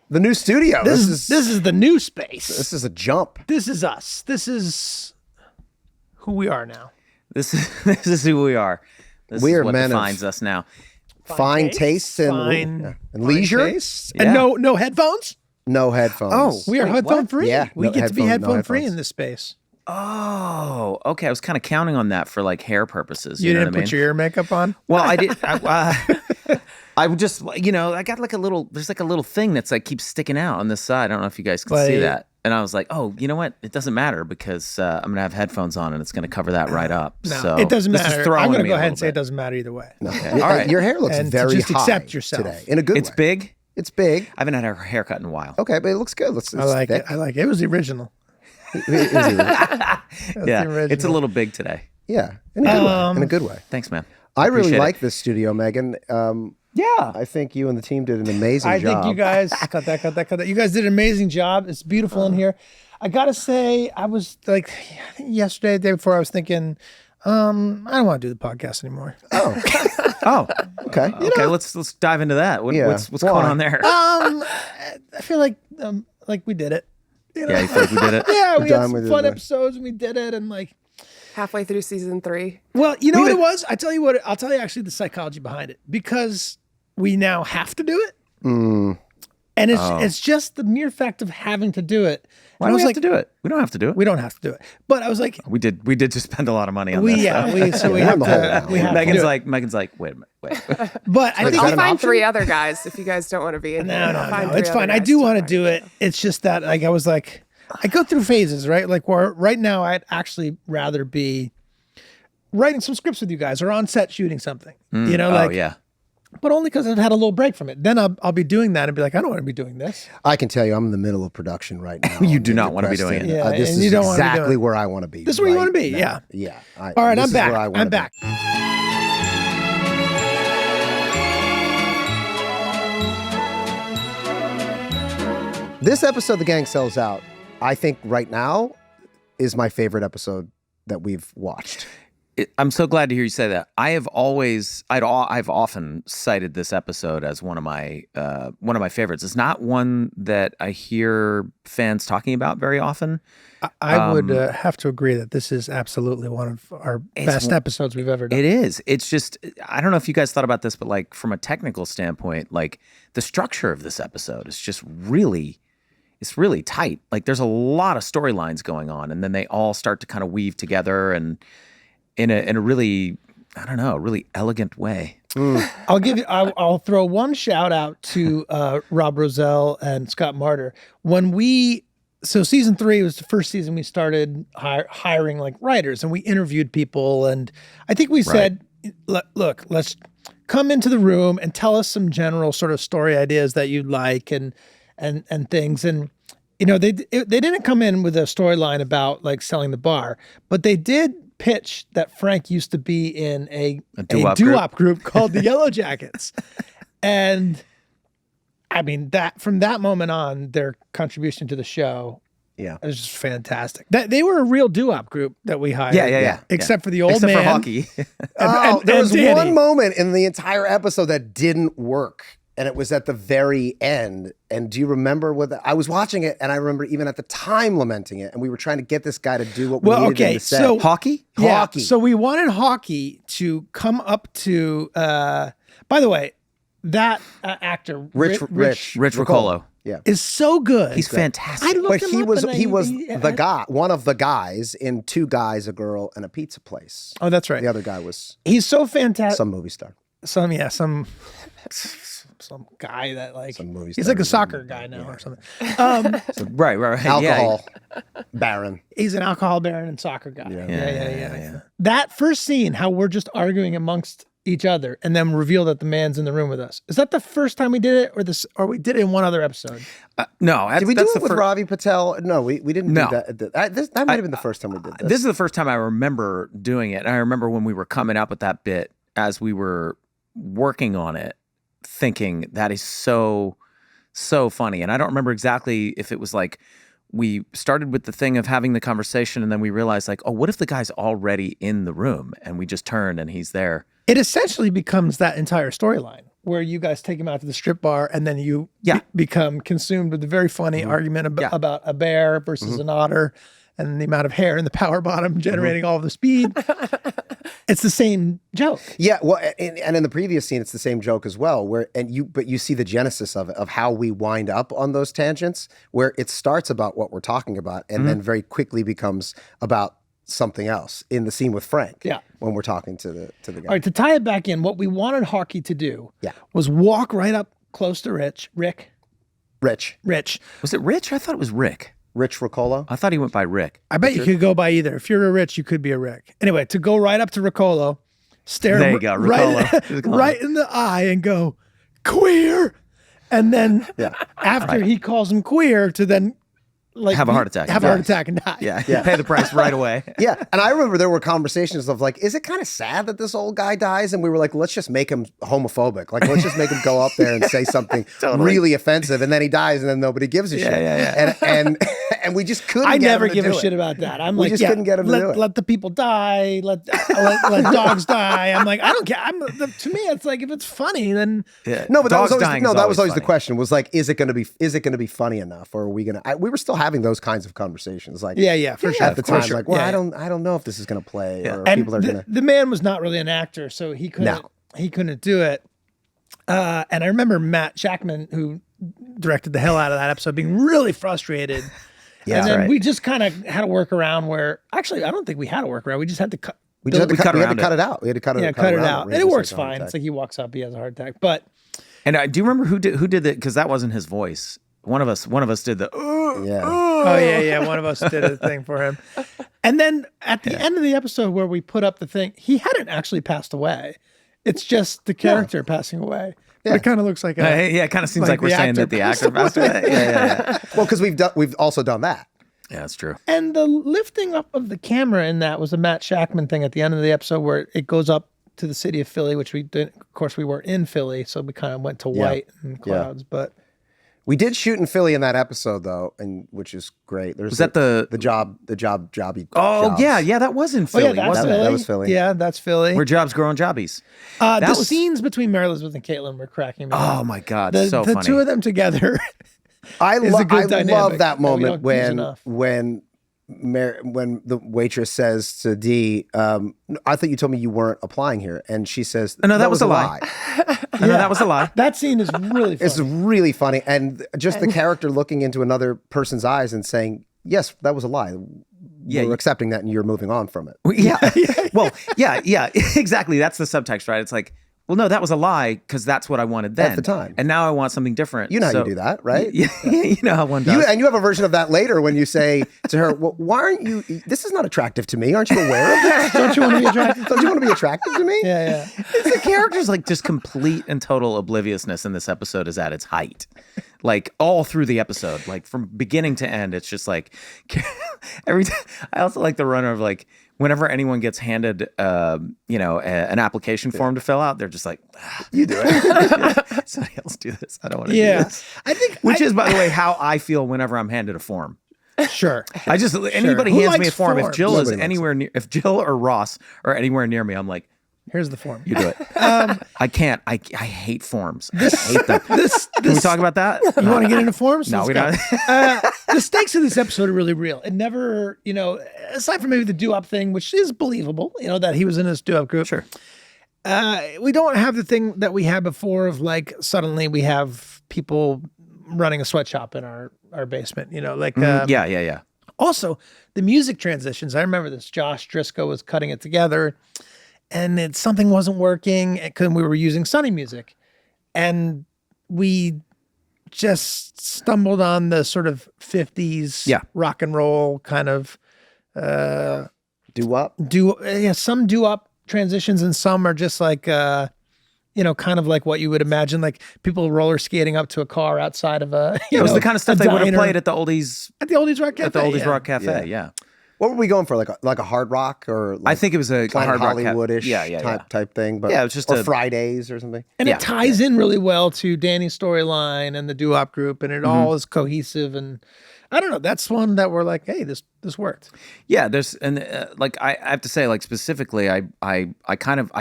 The new studio. This is the new space. This is a jump. This is us. This is who we are now. This is who we are. This We is are what men of defines us now. Fine tastes and leisure. Tastes. And no headphones. No headphones. We are headphone free. Yeah, we no get to be headphone free headphones. in this space. Oh, okay. I was kind of counting on that for like hair purposes. You know didn't what I mean? put your ear makeup on? Well, I did. I would just, I got like a little, there's like a little thing that's like keeps sticking out on this side. I don't know if you guys can see that. And I was like, oh, you know what? It doesn't matter because I'm going to have headphones on and it's going to cover that right up. No, so it doesn't matter. I'm going to go ahead and say it it doesn't matter either way. No. Okay. All right. Your hair looks And very just high accept yourself today. In a good way. It's big. It's big. I haven't had a haircut in a while. Okay, but it looks good. I like it. It was the original. Yeah, the original. it's a little big today. Yeah, in a good way. In a good way. Thanks, man. I really Appreciate like it. this studio, Megan. Yeah. I think you and the team did an amazing I job. think you guys cut that. You guys did an amazing job. It's beautiful in here. I gotta say, I was like yesterday, the day before, I was thinking, I don't want to do the podcast anymore. Oh, Okay. okay. Let's dive into that. What's Why? going on there? I feel like we did it. Yeah, you think we did it? Yeah, we had done with some it, fun yeah. episodes and we did it, and like. Halfway through season 3. Well, you know what it was? I'll tell you actually the psychology behind it. Because we now have to do it. And it's just the mere fact of having to do it. Why And do I we was have to do it? We don't have to do it. We don't have to do it. But I was like, We did just spend a lot of money on this. so we have to. We have Megan's to do Megan's like, wait a minute, wait. But I think I'll an find option? 3 other guys if you guys don't want to be in here. no, I'll find it's 3 fine. other I guys do to want to find. do it. It's just that like I was like, I go through phases, right? Like where right now I'd actually rather be writing some scripts with you guys or on set shooting something. You know, like yeah. but only because I've had a little break from it. Then I'll be doing that and be like, I don't want to be doing this. I can tell you, I'm in the middle of production right now. You I'm do not want to be depressed doing it. and, Yeah, this and is you don't wanna be doing exactly it. where I want to be. This is where you wanna right be, now. yeah. Yeah. All right, this I'm is where I back. wanna I'm be. back. This episode, The Gang Sells Out, I think right now is my favorite episode that we've watched. I'm so glad to hear you say that. I've often cited this episode as one of my favorites. It's not one that I hear fans talking about very often. I would have to agree that this is absolutely one of our best episodes we've ever done. It is. It's just, I don't know if you guys thought about this, but like from a technical standpoint, like the structure of this episode is just really, it's really tight. Like there's a lot of storylines going on, and then they all start to kind of weave together and in a really, I don't know, really elegant way. I'll throw one shout out to Rob Rosell and Scott Martyr. So season 3 was the first season we started hiring like writers, and we interviewed people, and I think we said, look, let's come into the room and tell us some general sort of story ideas that you'd like and things. And you know, they didn't come in with a storyline about like selling the bar, but they did pitch that Frank used to be in a doo-wop group called the Yellow Jackets. And I mean, that from that moment on, their contribution to the show was just fantastic. They were a real doo-wop group that we hired. Yeah. Except for the old Except man. for hockey. There was Danny. one moment in the entire episode that didn't work, and it was at the very end. And do you remember I was watching it, and I remember even at the time lamenting it, and we were trying to get this guy to do what we needed him to say. So Hockey? Yeah, Hockey. so we wanted Hockey to come up to, by the way, that actor, Rich Riccolo. Yeah. is so good. He's fantastic. I looked But him he up was and the guy, one of the guys in Two Guys, a Girl, and a Pizza Place. Oh, that's right. The other guy was He's so fantastic. some movie star. Some guy that like Some movie he's star. like a soccer guy now or something. Right. Alcohol baron. He's an alcohol baron and soccer guy. Yeah. Yeah. That first scene, how we're just arguing amongst each other, and then reveal that the man's in the room with us. Is that the first time we did it, or we did it in one other episode? No. Did we do it with Ravi Patel? No, we didn't No. do that. That might have been the first time we did this. This is the first time I remember doing it. And I remember when we were coming up with that bit as we were working on it, thinking that is so funny. And I don't remember exactly if it was like we started with the thing of having the conversation and then we realized like, oh, what if the guy's already in the room and we just turned and he's there? It essentially becomes that entire storyline where you guys take him out to the strip bar and then you become consumed with the very funny argument about a bear versus an otter and the amount of hair in the power bottom generating all of the speed. It's the same joke. Yeah, well, and in the previous scene, it's the same joke as well. But you see the genesis of it, of how we wind up on those tangents, where it starts about what we're talking about, and then very quickly becomes about something else. In the scene with Frank, when we're talking to the guy. All right, to tie it back in, what we wanted Hockey to do, was walk right up close to Rick. Rich. Was it Rich? I thought it was Rick. Rich Riccolo? I thought he went by Rick. I bet you could go by either. If you're a Rich, you could be a Rick. Anyway, to go right up to Riccolo, stare there him you go, Riccolo. right in the eye and go, queer. And then after he calls him queer, to then have a heart attack. Have a heart attack and die. Yeah. Pay the price right away. Yeah. And I remember there were conversations of like, is it kind of sad that this old guy dies? And we were like, let's just make him homophobic. Like, let's just make him go up there and say something really offensive. And then he dies and then nobody gives a shit. And we just couldn't I get never him to give do a it. shit about that. I'm We like, just couldn't get him to do it. Let the people die. Let dogs die. I'm like, I don't care. To me, it's like, if it's funny, then No, but that was always funny. the question. Was like, is it going to be funny enough, or are we going to? We were still having those kinds of conversations. Like, for sure. At the time, sure. like, well, I don't know if this is going to play, or and people are going to. The man was not really an actor, so he couldn't do it. And I remember Matt Shackman, who directed the hell out of that episode, being really frustrated. Yeah, and then right. we just kind of had to work around where, actually, I don't think we had to work around. We just had to cut. We had to cut it out. We had to cut it. Cut it out, and it works like a heart fine. attack. It's like he walks up, he has a heart attack. But And do you remember who did it? Because that wasn't his voice. One of us did the. Yeah. Oh yeah. One of us did a thing for him. And then at the end of the episode where we put up the thing, he hadn't actually passed away. It's just the character passing away. But it kind of looks like it kind of seems like we're saying that the actor passed away. Yeah. Well, because we've also done that. Yeah, that's true. And the lifting up of the camera in that was a Matt Shackman thing at the end of the episode where it goes up to the city of Philly, which we did. Of course, we were in Philly, so we kind of went to white and clouds. But we did shoot in Philly in that episode, though, and which is great. Was that the jobby? Oh jobs. yeah, that was in Philly. Oh, yeah, wasn't it? That was Philly. Yeah, that's Philly. Where jobs grow on jobbies. The scenes between Mary Elizabeth and Caitlin were cracking me up. Oh my god, The so funny. two of them together. I is a good love dynamic that that we moment don't use enough. when the waitress says to Dee, I thought you told me you weren't applying here, and she says, No, that was a lie. No, that was a lie. That scene is really funny. It's really funny, and just the character looking into another person's eyes and saying, "Yes, that was a lie. We're accepting that, and you're moving on from it." Well, yeah, exactly. That's the subtext, right? It's like, well, no, that was a lie because that's what I wanted then At the time. and now I want something different. You know how you do that, right? You know how one does. And you have a version of that later when you say to her, well, why aren't you, this is not attractive to me. Aren't you aware of this? Don't you want to be attractive? Don't you want to be attractive to me? Yeah. It's the character's like just complete and total obliviousness in this episode is at its height. Like all through the episode, like from beginning to end, it's just like every time. I also like the runner of like whenever anyone gets handed, an application form to fill out, they're just like, You do it. somebody else do this. I don't want to do this. I think Which is, by the way, how I feel whenever I'm handed a form. sure. I just anybody Who hands me a likes form. If forms? Jill is Nobody likes anywhere near, if Jill or Ross are anywhere near me, I'm like, Here's the form. you do it. I can't. I hate forms. I hate them. Can we talk about that? You want to get into forms? No, we Let's don't. go. The stakes of this episode are really real. It never, aside from maybe the doo-wop thing, which is believable, that he was in this doo-wop group. Sure. We don't have the thing that we had before of like suddenly we have people running a sweatshop in our basement, Yeah. Also, the music transitions. I remember this. Josh Driscoll was cutting it together, and something wasn't working because we were using Sunny music, and we just stumbled on the sort of 50s rock and roll kind of Do-wop? some doo-wop transitions, and some are just like kind of like what you would imagine, like people roller skating up to a car outside of a It was the kind of stuff a they would have diner. played at the oldies At the Oldies Rock Cafe. Rock Cafe. Yeah. What were we going for? Like a hard rock or I think it was a Planet hard rock Hollywood-ish type thing. But yeah, it was just or Fridays or something. And it ties in really well to Danny's storyline and the doo-wop group, and it all is cohesive. And I don't know, that's one that we're like, hey, this worked. Yeah, like I have to say, like specifically, I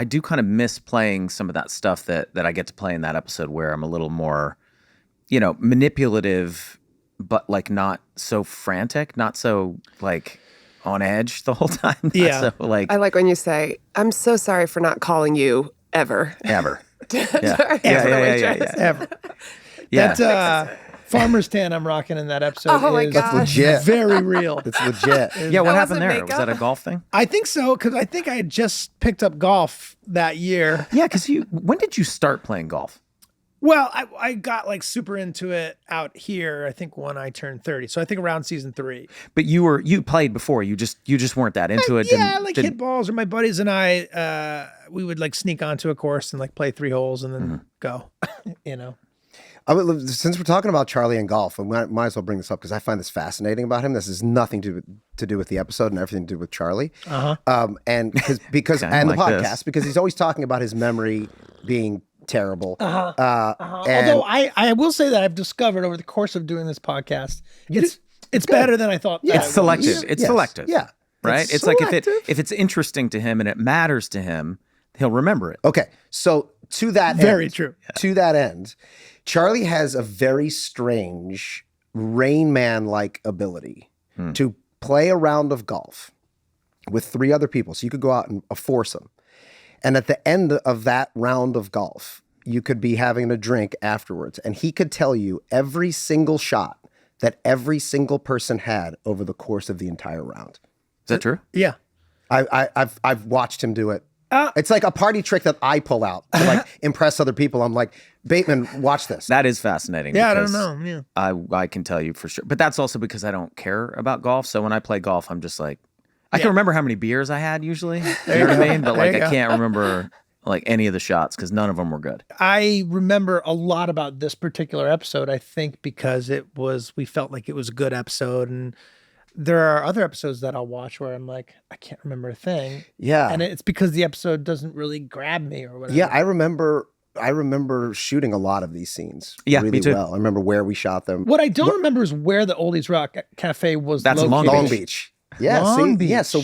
do kind of miss playing some of that stuff that I get to play in that episode where I'm a little more, manipulative, but like not so frantic, not so like on edge the whole time. Yeah. So, like, I like when you say, "I'm so sorry for not calling you ever." Ever. Yeah. Ever. Yeah. That farmer's tan I'm rocking in that episode Oh my is gosh. Legit. very real. It's legit. Yeah, what That happened wasn't there? makeup? Was that a golf thing? I think so, because I think I had just picked up golf that year. Yeah, because when did you start playing golf? Well, I got like super into it out here, I think when I turned 30. So I think around season 3. But you played before. You just weren't that into it. Yeah, hit balls, or my buddies and I, we would like sneak onto a course and like play 3 holes and then go, Since we're talking about Charlie and golf, I might as well bring this up because I find this fascinating about him. This has nothing to do with the episode and everything to do with Charlie. And because and the podcast, because he's always talking about his memory being terrible. Although I will say that I've discovered over the course of doing this podcast, it's better than I thought. Yeah. It's selective. It's selective. Yeah. Right? It's like if it's interesting to him and it matters to him, he'll remember it. Okay. So to that Very true. To that end, Charlie has a very strange Rain Man-like ability to play a round of golf with 3 other people. So you could go out and a foursome. And at the end of that round of golf, you could be having a drink afterwards. And he could tell you every single shot that every single person had over the course of the entire round. Is that true? Yeah. I've watched him do it. It's like a party trick that I pull out to like impress other people. I'm like, Bateman, watch this. That is fascinating. Yeah, I don't know. Yeah. I can tell you for sure. But that's also because I don't care about golf. So when I play golf, I'm just like, I can remember how many beers I had usually. You know what I mean? But like, I can't remember like any of the shots because none of them were good. I remember a lot about this particular episode, I think, because we felt like it was a good episode. And there are other episodes that I'll watch where I'm like, I can't remember a thing. Yeah. And it's because the episode doesn't really grab me or whatever. Yeah, I remember shooting a lot of these scenes really me too. well. I remember where we shot them. What I don't remember is where the Oldies Rock Cafe was That's located. Long Beach. Yeah, Long Beach. Yeah, so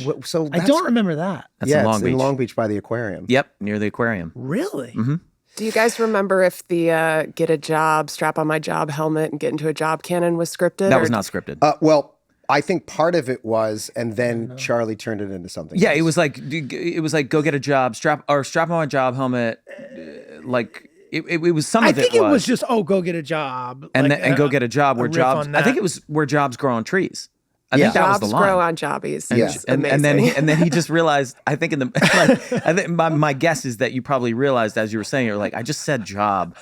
I don't remember that. That's yeah, in Long it's Beach. in Long Beach by the aquarium. Yep, near the aquarium. Really? Mm-hmm. Do you guys remember if the get a job, strap on my job helmet, and get into a job cannon was scripted? That was not scripted. Well, I think part of it was, and then Charlie turned it into something. Yeah, else. it was like go get a job, strap on my job helmet. Like it was some I of it. think it was just go get a job and like, and go get a job where riff jobs. on I think that. it was where jobs grow on trees. I think that was Jobs the line. grow on jobbies. Yeah. It's And amazing. then he just realized. I think I think my guess is that you probably realized as you were saying, you're like, I just said job,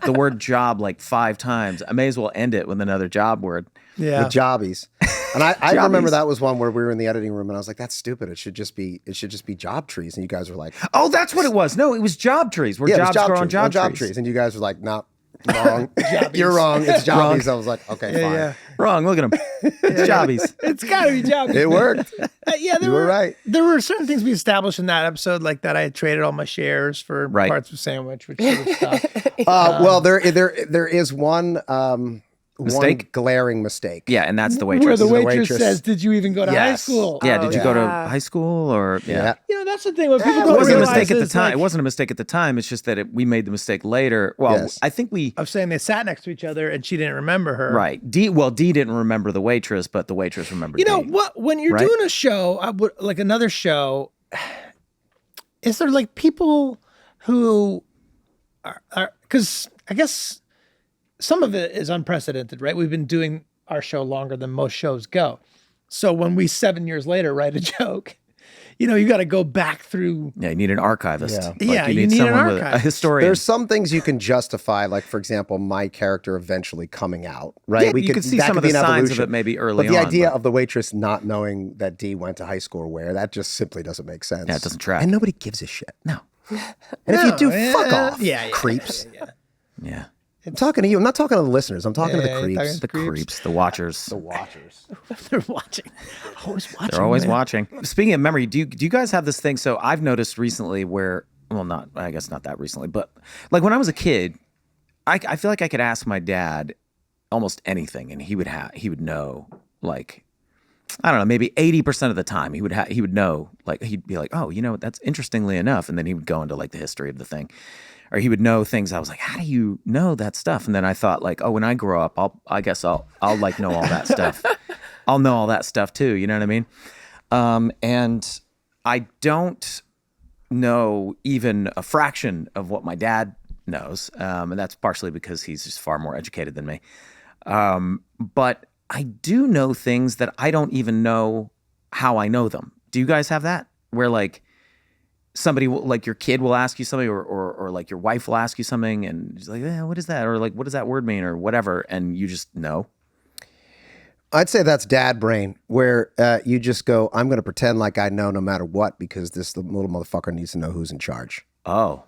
the word job like 5 times. I may as well end it with another job word. Yeah. With jobbies. And I remember that was one where we were in the editing room and I was like, that's stupid. It should just be job trees. And you guys were like, Oh, that's what it was. No, it was job trees where yeah, it was jobs grow on trees, job trees. And you guys were like, no, wrong. You're wrong. It's jobbies. I was like, okay, fine. Yeah. Wrong. Look at him. It's jobbies. It's got to be job. It worked. Yeah, You were right. There were certain things we established in that episode, like that I had traded all my shares for Right. parts of sandwich, which sort of stuff. Well, there is one Mistake? one glaring mistake. Yeah, and that's the Where waitress. the the waitress waitress. says, "Did you even go to high Yes. school?" Yeah, did you go to yeah. high school or Yeah. You know, that's the thing. When people It don't wasn't a realize mistake at the is, time. like, It wasn't a mistake at the time. It's just that we made the mistake later. Well, Yes. I think we of saying they sat next to each other and she didn't remember her. right. D didn't remember the waitress, but the waitress remembered. You know D. what? When you're Right? doing a show, like another show, is there like people who are because I guess some of it is unprecedented, right? We've been doing our show longer than most shows go. So when we 7 years later write a joke, you got to go back through. Yeah, you need an archivist. Yeah. Like, Yeah, you you need need an someone with a archivist. historian. There's some things you can justify, like for example, my character eventually coming out, right? Yeah, you could see that some could of be the an signs of evolution. it maybe early But the on, idea but- of the waitress not knowing that Dee went to high school or where, that just simply doesn't make sense. Yeah, it doesn't track. And nobody gives a shit. No. And if you do, yeah, fuck off, yeah, creeps. Yeah. I'm talking to you. I'm not talking to the listeners. I'm talking to the creeps. The creeps, the watchers. The watchers. They're watching. Always watching. They're always man. watching. Speaking of memory, do you guys have this thing? So I've noticed recently where, well, I guess not that recently, but like when I was a kid, I feel like I could ask my dad almost anything, and he would know, like, I don't know, maybe 80% of the time he would know, like, he'd be like, oh, that's interestingly enough, and then he would go into like the history of the thing, or he would know things. I was like, how do you know that stuff? And then I thought, like, oh, when I grow up, I'll like know all that stuff. I'll know all that stuff too. You know what I mean? And I don't know even a fraction of what my dad knows, and that's partially because he's just far more educated than me. But I do know things that I don't even know how I know them. Do you guys have that? Where like somebody will, like your kid will ask you something, or like your wife will ask you something, and she's like, what is that? Or like, what does that word mean? Or whatever. And you just know. I'd say that's dad brain, where you just go, I'm going to pretend like I know no matter what, because this little motherfucker needs to know who's in charge. Oh.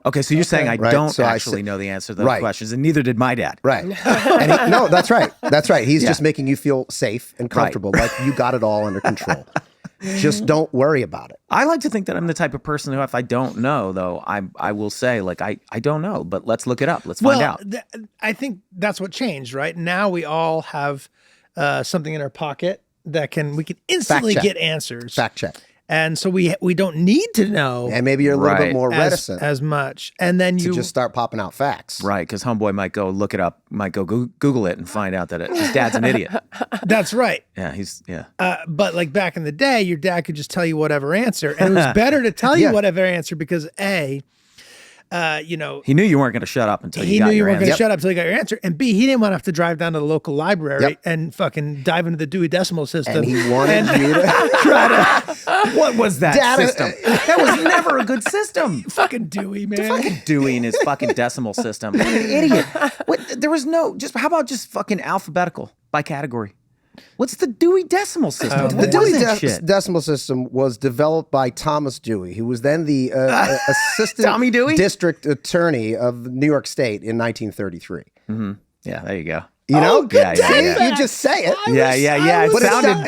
Okay, so you're saying I right. don't So actually know the answer to those questions, and neither did my dad. Right. And no, that's right. That's right. He's just making you feel safe and comfortable, like you got it all under control. Just don't worry about it. I like to think that I'm the type of person who, if I don't know, though, I will say, like, I don't know, but let's look it up. Let's find out. I think that's what changed, right? Now we all have something in our pocket that we can instantly get answers. Fact check. And so we don't need to know. And maybe you're a little bit more reticent as much. And then you just start popping out facts. Right, because homeboy might go look it up, might go Google it and find out that his dad's an idiot. That's right. Yeah, but like back in the day, your dad could just tell you whatever answer. And it was better to tell you whatever answer because he knew you weren't going to shut up until you got your answer. He knew you weren't going to shut up until you got your answer. And B, he didn't want to have to drive down to the local library and fucking dive into the Dewey Decimal System. And he wanted you to try to. What was that system? That was never a good system. Fucking Dewey, man. Fucking Dewey and his fucking decimal system. What an idiot. There was how about just fucking alphabetical by category? What's the Dewey Decimal System? The Dewey Decimal System was developed by Thomas Dewey, who was then the assistant district attorney of New York State in 1933. Mm-hmm. Yeah, there you go. You know, good you just say it. Yeah.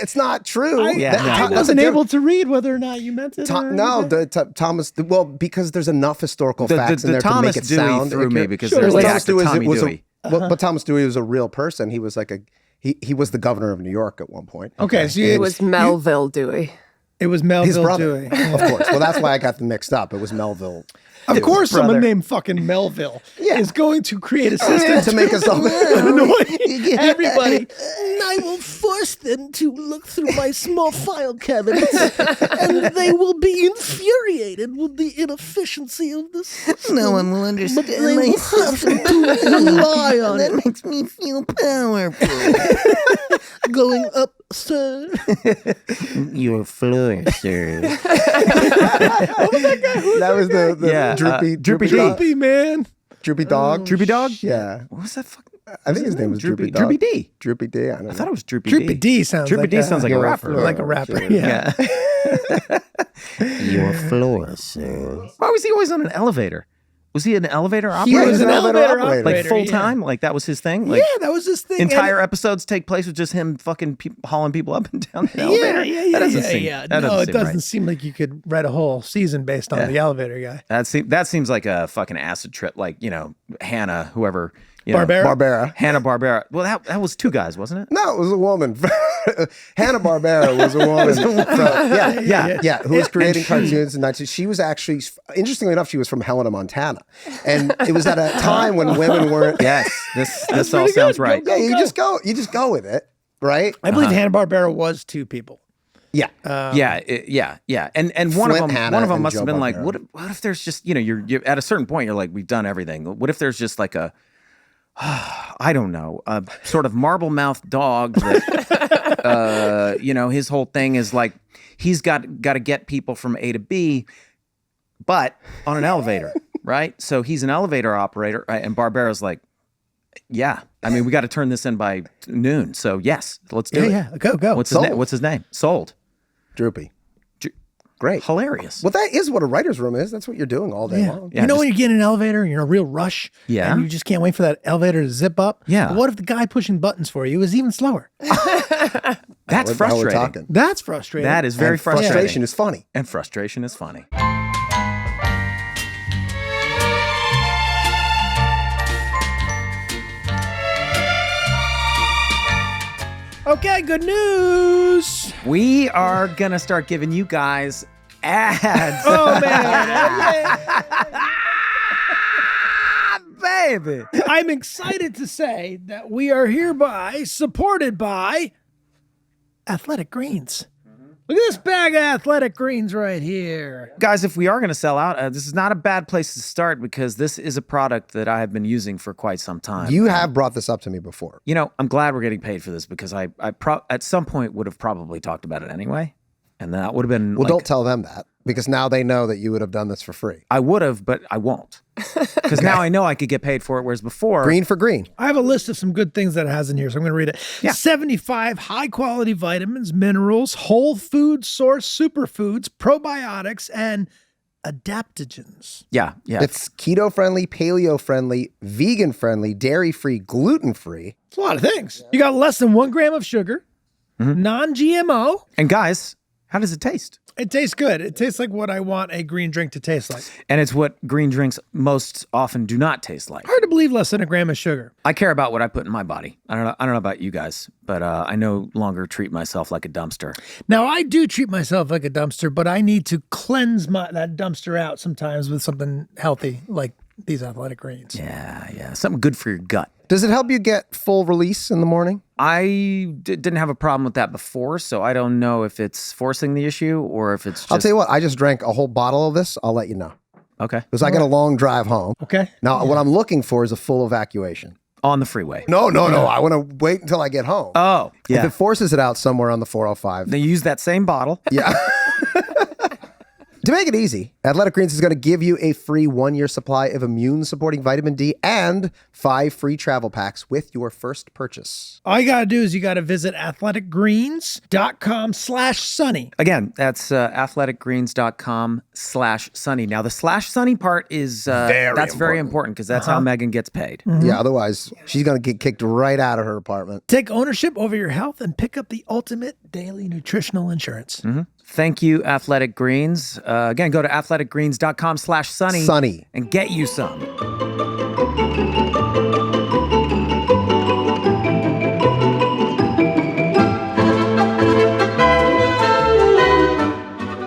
It's not true. I wasn't able to read whether or not you meant it. Thomas. Well, because there's enough historical facts in there to make it sound. Threw me because there's the actor Tommy Dewey. But Thomas Dewey was a real person. He was like He was the governor of New York at one point. Okay, so it was Melville Dewey. It was Melville his brother, Dewey. Of course. Well, that's why I got them mixed up. It was Melville. Of course, someone named fucking Melville is going to create a system to make us all annoy everybody. I will force them to look through my small file cabinets, and they will be infuriated with the inefficiency of the system. No one will understand. But they will have to rely on it. That makes me feel powerful. Going up, sir. Your floor, sir. What was that guy? That was the Droopy man. Droopy dog. Droopy dog? Yeah. What was that fucking? I think his name was Droopy Dog. Droopy D. Droopy D. I thought it was Droopy D. Droopy D sounds like a rapper. Like a rapper. Yeah. Your floor, sir. Why was he always on an elevator? Was he an elevator operator? He was an elevator operator. Like full time? Like that was his thing? Like, that was his thing. Entire episodes take place with just him fucking hauling people up and down the elevator? Yeah. It doesn't right. seem like you could write a whole season based on the elevator guy. That seems like a fucking acid trip. Like, Hannah, whoever. Barbera. Hanna-Barbera. Well, that was two guys, wasn't it? No, it was a woman. Hanna-Barbera was a woman. Who was creating cartoons in 19... She was actually, interestingly enough, she was from Helena, Montana. And it was at a time when women weren't... Yes, this all sounds right. You just go with it, right? I believe Hanna-Barbera was two people. Yeah. And one of them must have been like, what if there's just, you're at a certain point, you're like, we've done everything. What if there's just like I don't know, a sort of marble-mouthed dog that, his whole thing is like, he's got to get people from A to B, but on an elevator, right? So he's an elevator operator, right? And Barbera's like, yeah, I mean, we got to turn this in by noon. So yes, let's do it. Yeah, go. What's his name? Sold. Droopy. Great. Hilarious. Well, that is what a writer's room is. That's what you're doing all day long. Yeah, you know just- when you get in an elevator and you're in a real rush? Yeah. And you just can't wait for that elevator to zip up? Yeah. What if the guy pushing buttons for you is even slower? That's Now we're frustrating. talking. That's frustrating. That is very And frustrating. frustration is funny. And frustration is funny. Okay, good news. We are going to start giving you guys ads. Oh, man. Baby. I'm excited to say that we are hereby supported by Athletic Greens. Look at this bag of Athletic Greens right here. Guys, if we are going to sell out, this is not a bad place to start because this is a product that I have been using for quite some time. You have brought this up to me before. You know, I'm glad we're getting paid for this because I at some point would have probably talked about it anyway. And that would have been Well, don't tell them that because now they know that you would have done this for free. I would have, but I won't. Because now I know I could get paid for it, whereas before... Green for green. I have a list of some good things that it has in here, so I'm going to read it. Yeah. 75 high-quality vitamins, minerals, whole food source superfoods, probiotics, and adaptogens. Yeah. It's keto friendly, paleo friendly, vegan friendly, dairy free, gluten free. It's a lot of things. You got less than 1 gram of sugar, non-GMO. And guys, how does it taste? It tastes good. It tastes like what I want a green drink to taste like. And it's what green drinks most often do not taste like. Hard to believe less than 1 gram of sugar. I care about what I put in my body. I don't know about you guys, but I no longer treat myself like a dumpster. Now, I do treat myself like a dumpster, but I need to cleanse that dumpster out sometimes with something healthy like these Athletic Greens. Yeah. Something good for your gut. Does it help you get full release in the morning? I didn't have a problem with that before, so I don't know if it's forcing the issue or if it's just... I'll tell you what, I just drank a whole bottle of this. I'll let you know. Okay. Because I got a long drive home. Okay. Now, what I'm looking for is a full evacuation. On the freeway. No. I want to wait until I get home. Oh, yeah. If it forces it out somewhere on the 405. They use that same bottle. Yeah. To make it easy, Athletic Greens is going to give you a free 1-year supply of immune-supporting vitamin D and 5 free travel packs with your first purchase. All you got to do is you got to visit athleticgreens.com/sunny. Again, that's athleticgreens.com/sunny. Now, the /sunny part is very important because that's how Megan gets paid. Yeah, otherwise she's going to get kicked right out of her apartment. Take ownership over your health and pick up the ultimate daily nutritional insurance. Thank you, Athletic Greens. Again, go to athleticgreens.com/sunny Sunny. and get you some.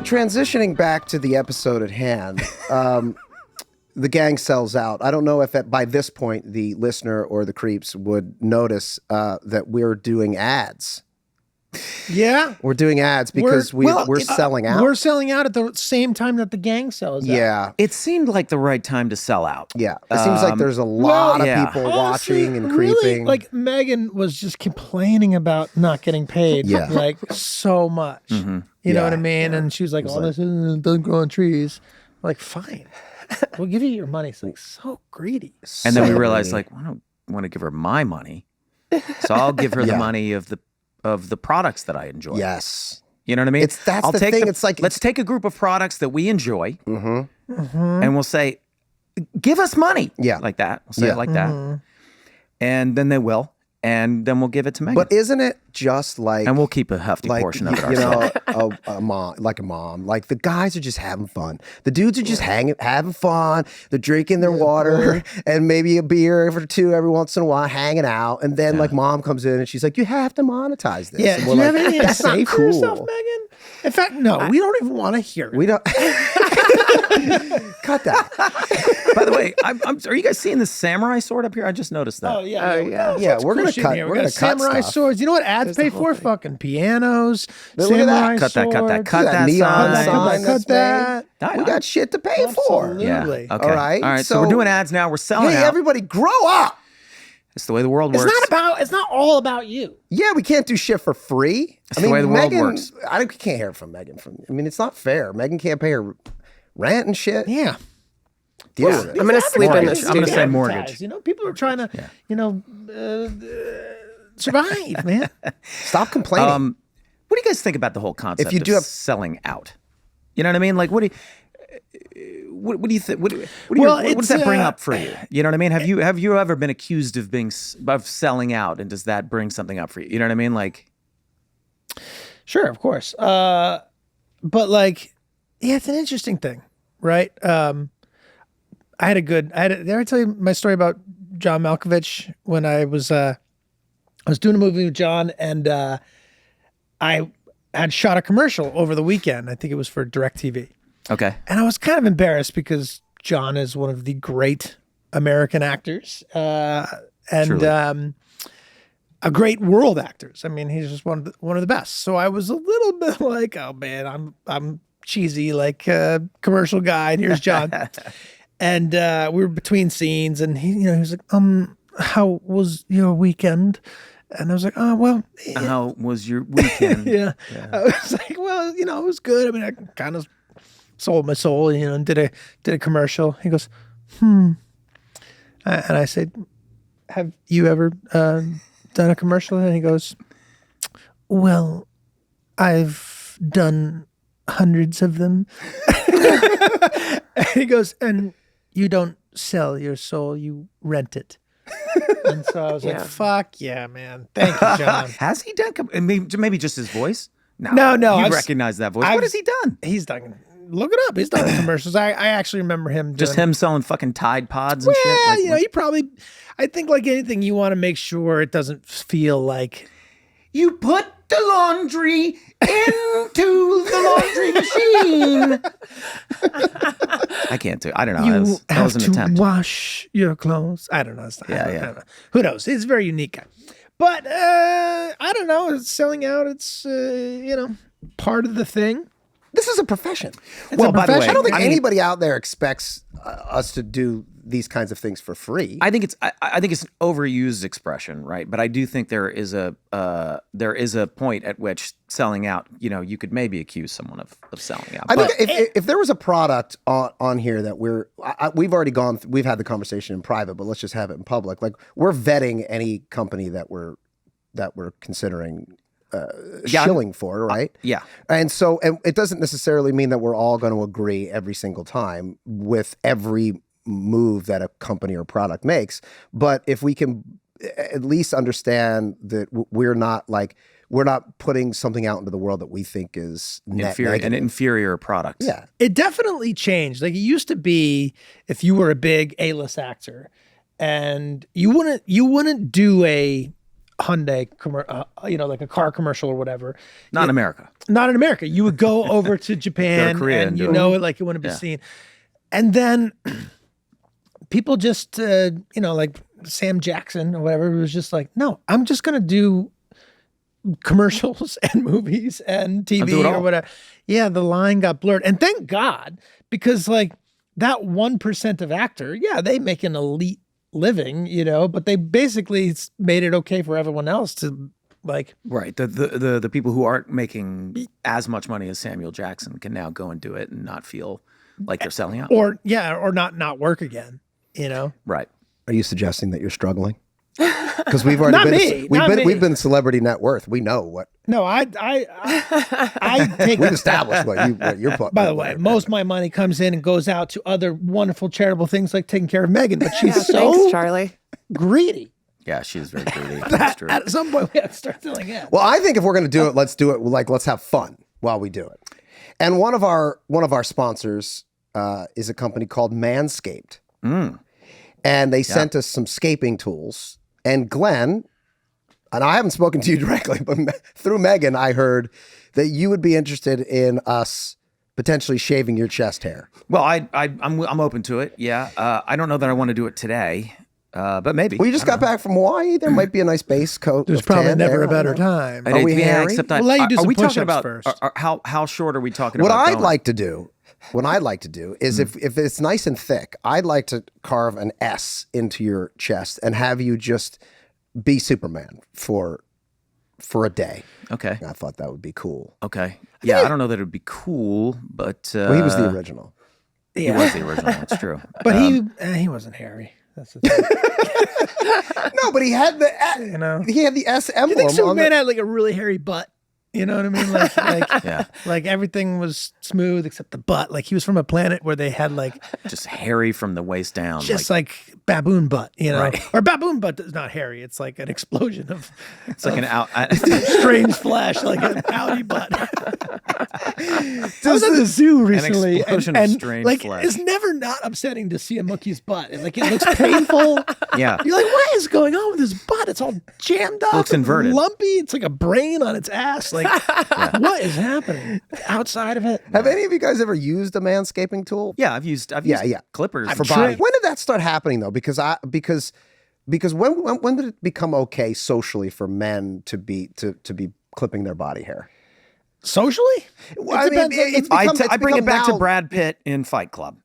Transitioning back to the episode at hand, the gang sells out. I don't know if by this point the listener or the creeps would notice that we're doing ads. Yeah. We're doing ads because we're selling out. We're selling out at the same time that the gang sells out. Yeah. It seemed like the right time to sell out. Yeah. It seems like there's a lot of yeah. people Honestly, watching and really, creeping. like Megan was just complaining about not getting paid Yeah. like so much. You know Yeah. what I mean? And she was like, this doesn't grow on trees. I'm like, fine. We'll give you your money. It's like so greedy. And then we So realized, greedy. like, I don't want to give her my money. So I'll give her the Yeah. money of the products that I enjoy. Yes. You know what I mean? That's I'll the take thing. It's like- let's take a group of products that we enjoy and we'll say, give us money. Yeah. Like that. We'll say Yeah. it like that. And then they will. And then we'll give it to Megan. But isn't it just like and we'll keep a hefty like portion of it you ourselves. know a mom, like the guys are just having fun, the dudes are just having fun, they're drinking their water and maybe a beer or two every once in a while, hanging out, and then like mom comes in and she's like, you have to monetize this. Yeah. And Do we're you like, have anything to that's not say for cool. yourself, Megan? In fact, no, we don't even want to hear it. We don't cut that. By the way, are you guys seeing this samurai sword up here? I just noticed that. Oh, yeah. Yeah, we're Cool gonna shit cut. here. We're We gonna got cut samurai stuff. swords. You know what ads pay for? Fucking pianos, Look at that. samurai Cut that, cut that, swords. cut that neon sign. sign. Cut that's that. made. We got shit to pay for. Absolutely. Yeah. Absolutely. Okay. All right. All right. So we're doing ads now. We're selling Hey, out. everybody, grow up. It's the way the world works. It's not all about you. Yeah, we can't do shit for free. That's the way the world Megan, works. We can't hear it from Megan. It's not fair. Megan can't pay her rent and shit. Yeah. Deal with it. I'm going to sleep in the I'm gonna studio. say mortgage. You know, people are trying to, survive, man. Stop complaining. What do you guys think about the whole concept If you of do have- selling out? You know what I mean? Like, what do you think? What does that bring up for you? You know what I mean? Have you ever been accused of selling out, and does that bring something up for you? You know what I mean? Like, sure, of course. But like, yeah, it's an interesting thing, right? Did I tell you my story about John Malkovich when I was doing a movie with John, and I had shot a commercial over the weekend. I think it was for DirecTV. okay. And I was kind of embarrassed because John is one of the great American actors, and a great world actors. I mean, he's just one of the best. So I was a little bit like, oh man, I'm cheesy, like commercial guy, and here's John. And we were between scenes, and he was like, how was your weekend? And I was like, oh, well. How was your weekend? Yeah. I was like, well, it was good. I mean, I kind of sold my soul, and did a commercial. He goes, And I said, have you ever done a commercial? And he goes, well, I've done hundreds of them. And he goes, and you don't sell your soul, you rent it. And so I was like, fuck yeah, man. Thank you, John. Has he done? Maybe just his voice? No. You recognize that voice. What has he done? He's done. Look it up. He's done commercials. I actually remember him just him selling fucking Tide Pods and shit. Yeah, he probably. I think like anything, you want to make sure it doesn't feel like you put the laundry into the laundry machine. I can't do it. I don't know. You that was an have attempt. to wash your clothes. I don't know. I don't know. Who knows? He's a very unique guy. But I don't know. It's selling out. It's part of the thing. This is a profession. By the way, I don't think anybody out there expects us to do these kinds of things for free. I think it's an overused expression, right? But I do think there is a point at which selling out, you could maybe accuse someone of selling out. I think if there was a product on here that we've already we've had the conversation in private, but let's just have it in public. Like, we're vetting any company that we're considering shilling for, right? Yeah. And it doesn't necessarily mean that we're all going to agree every single time with every move that a company or product makes. But if we can at least understand that we're not putting something out into the world that we think is an inferior product. Yeah. It definitely changed. Like, it used to be, if you were a big A-list actor and you wouldn't do a Hyundai, like a car commercial or whatever. Not in America. Not in America. You would go over to Japan Korea and it wouldn't be seen. And then people just, like Sam Jackson or whatever, was just like, no, I'm just going to do commercials and movies and TV or whatever. Yeah, the line got blurred. And thank God, because like that 1% of actor, they make an elite living, but they basically made it okay for everyone else to like. Right. The people who aren't making as much money as Samuel Jackson can now go and do it and not feel like they're selling out. Or not work again, Right. Are you suggesting that you're struggling? Because we've already we've been celebrity net worth. We know what. No, I take. We've established what you're putting. By the way, most of my money comes in and goes out to other wonderful charitable things like taking care of Megan, but she's thanks, Charlie. Greedy. Yeah, she's very greedy. That's true. At some point, we have to start doing it. Well, I think if we're going to do it, let's do it. Let's have fun while we do it. And one of our sponsors is a company called Manscaped, and they sent us some scaping tools. And Glenn, and I haven't spoken to you directly, but through Megan, I heard that you would be interested in us potentially shaving your chest hair. Well, I'm open to it. Yeah, I don't know that I want to do it today, but maybe. Well, you just got back from Hawaii. There might be a nice base coat. There's probably never a better time. Are we hairy? Except we'll let you do some push-ups talking about first. How short are we talking about? What I'd like to do is if it's nice and thick, I'd like to carve an S into your chest and have you just be Superman for a day. Okay. I thought that would be cool. Okay. Yeah, I don't know that it would be cool, but well, he was the original. He was the original. That's true. But he wasn't hairy. That's the thing. No, but he had the he had the S emblem. You think Superman had like a really hairy butt? You know what I mean? Yeah. Like everything was smooth except the butt. Like he was from a planet where they had like Just hairy from the waist down. just like baboon butt, you know? Right. Or baboon butt is not hairy. It's like an explosion of it's like an out. strange flesh, like an outie butt. I was at the zoo recently, explosion of and strange like flesh. it's never not upsetting to see a monkey's butt. Like it looks painful. Yeah. You're like, what is going on with his butt? It's all jammed up. Looks and inverted. lumpy. It's like a brain on its ass. Like, what is happening outside of it? Have any of you guys ever used a manscaping tool? Yeah, I've used yeah. clippers For body. When did that start happening though? Because when did it become okay socially for men to be clipping their body hair? Socially? Well, I mean, I bring it back to Brad Pitt in Fight Club.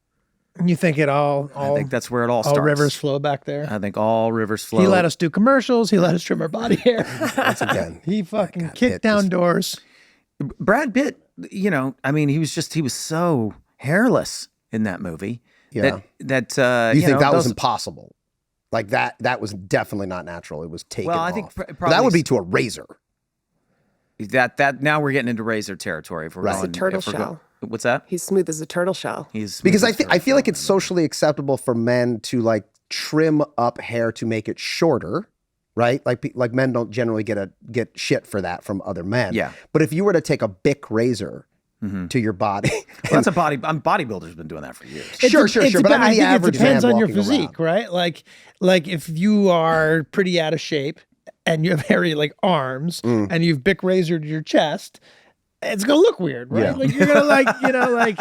You think it all I think that's where it all starts. all rivers flow back there? I think all rivers flow. He let us do commercials. He let us trim our body hair. Once again. He fucking God, kicked Pitt down just- doors. Brad Pitt, you know, I mean, he was so hairless in that movie. Yeah. That You think that was those- impossible? Like that was definitely not natural. It was taken Well, off. I think But probably that would be to a razor. that now we're getting into razor territory. If we're Right. going, It's a turtle if we're shell. What's that? He's smooth as a turtle shell. He's Because I feel like it's socially acceptable for men to like trim up hair to make it shorter, right? Like men don't generally get shit for that from other men. Yeah. But if you were to take a Bic razor to your body, Well, that's a bodybuilder's been doing that for years. Sure. But I mean, the think average it depends man on your walking physique, around. right? Like if you are pretty out of shape and you have hairy like arms and you've Bic razored your chest, it's gonna look weird, right? Yeah. Like you're gonna like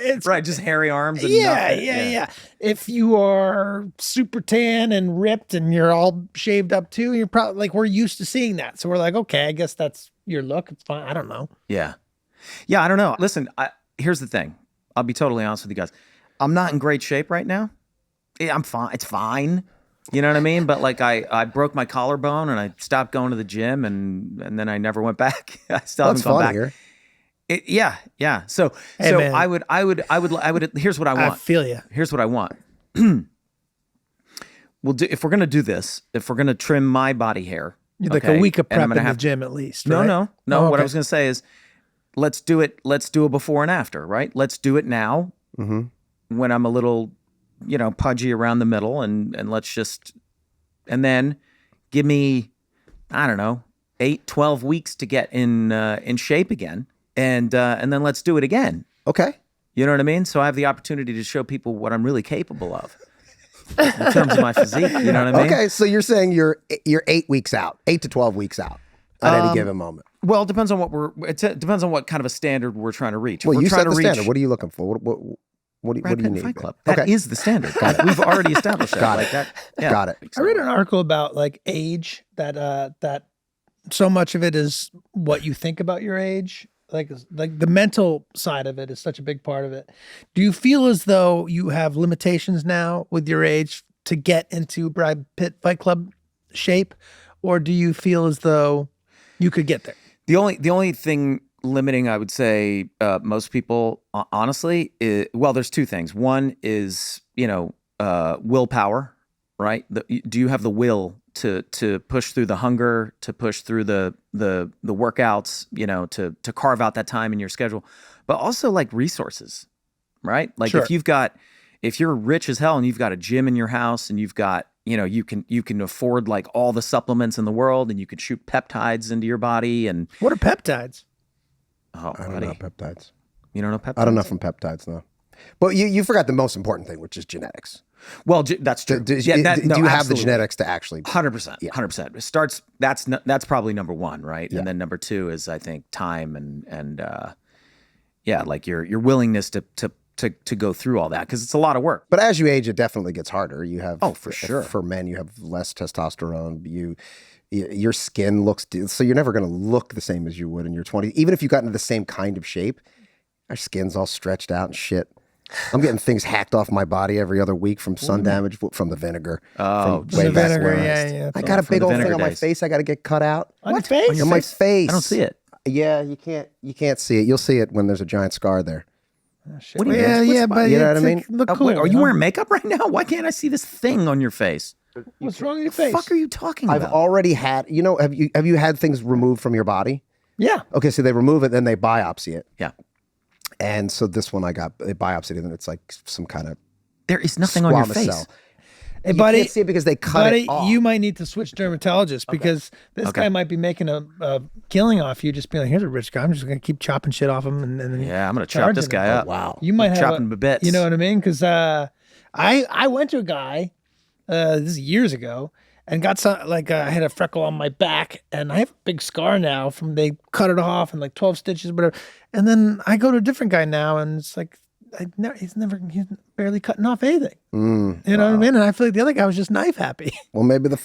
it's Right, just hairy arms. And yeah, nothing. yeah. If you are super tan and ripped and you're all shaved up too, you're probably like we're used to seeing that, so we're like, okay, I guess that's your look. It's fine. I don't know. Yeah. I don't know. Listen, here's the thing. I'll be totally honest with you guys. I'm not in great shape right now. I'm fine. It's fine. You know what I mean? But like I broke my collarbone and I stopped going to the gym and then I never went back. I still That's haven't gone funny back. here. Yeah. So Hey, man. I would here's what I I want. feel you. Here's what I want. If we're gonna do this, if we're gonna trim my body hair, Like okay, a week of and I'm prep gonna in the have- gym at least. No, right? no. Oh, What I okay. was gonna say is, let's do it a before and after, right? Let's do it now when I'm a little, pudgy around the middle, and then give me, I don't know, 8-12 weeks to get in shape again, and then let's do it again. Okay. You know what I mean? So I have the opportunity to show people what I'm really capable of in terms of my physique. You know what I mean? Okay. So you're saying you're 8 weeks out, 8 to 12 weeks out at any given moment. Well, it depends on it depends on what kind of a standard we're trying to reach. If Well, we're you trying set to the reach standard. What are you looking for? What do Brad you Pitt need? Fight Club. That is Okay. the standard. We've already established that. Got Like it. that. Yeah. Got it. I read an article about like age that so much of it is what you think about your age. Like the mental side of it is such a big part of it. Do you feel as though you have limitations now with your age to get into Brad Pitt Fight Club shape, or do you feel as though you could get there? The only thing limiting, I would say, most people, honestly, there's two things. One is willpower, right? Do you have the will to push through the hunger, to push through the workouts, to carve out that time in your schedule, but also like resources, right? Like Sure. if you're rich as hell and you've got a gym in your house and you've got, you can afford like all the supplements in the world and you could shoot peptides into your body and What are peptides? oh, I don't buddy, know peptides. you don't know peptides? I don't know from peptides, no. But you forgot the most important thing, which is genetics. Well, that's true. Do Yeah, you have the absolutely. genetics to actually? 100%. 100%. It starts. That's probably number one, right? Yeah. And then number two is I think time and like your willingness to go through all that because it's a lot of work. But as you age, it definitely gets harder. You have for sure. For men, you have less testosterone. Your skin looks so you're never going to look the same as you would in your 20s. Even if you got into the same kind of shape, our skin's all stretched out and shit. I'm getting things hacked off my body every other week from sun damage from the vinegar. Oh, from way the back vinegar, when. yeah. I got a From big the old thing vinegar on my days. face. I got to get cut out. On your face? On my face. I don't see it. Yeah, you can't see it. You'll see it when there's a giant scar there. What do you Yeah, mean? yeah, but you know what I it's, mean? like, look Oh, cool. wait, are you know? wearing makeup right now? Why can't I see this thing on your face? What's wrong with your The face? fuck are you talking I've about? already had. Have you had things removed from your body? Yeah. Okay, so they remove it, then they biopsy it. Yeah. And so this one they biopsied it, and it's like some kind of There is nothing on your squamous face. cell. Hey, You buddy, can't see it because they cut it off. you might need to switch dermatologists because this guy might be making a killing off you. Just being like, here's a rich guy. I'm just gonna keep chopping shit off him, and then Yeah, I'm gonna chop charging this him. guy up. wow. You might have chopping him to bits. You know what I mean? Because I went to a guy this is years ago and got some I had a freckle on my back and I have a big scar now from they cut it off and like 12 stitches, whatever. And then I go to a different guy now and it's like he's barely cutting off anything. You know what I mean? And I feel like the other guy was just knife happy. Well, maybe the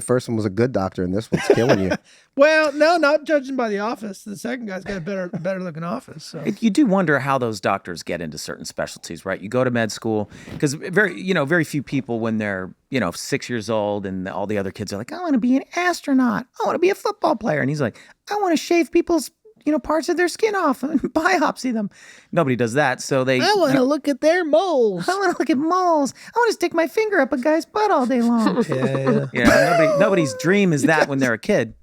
first one was a good doctor, and this one's killing you. Well, no, not judging by the office. The second guy's got a better looking office. So. You do wonder how those doctors get into certain specialties, right? You go to med school because very few people when they're 6 years old and all the other kids are like, I want to be an astronaut, I want to be a football player, and he's like, I want to shave people's parts of their skin off and biopsy them. Nobody does that, so they. I want to look at their moles. I want to look at moles. I want to stick my finger up a guy's butt all day long. Yeah. Nobody's dream is that when they're a kid.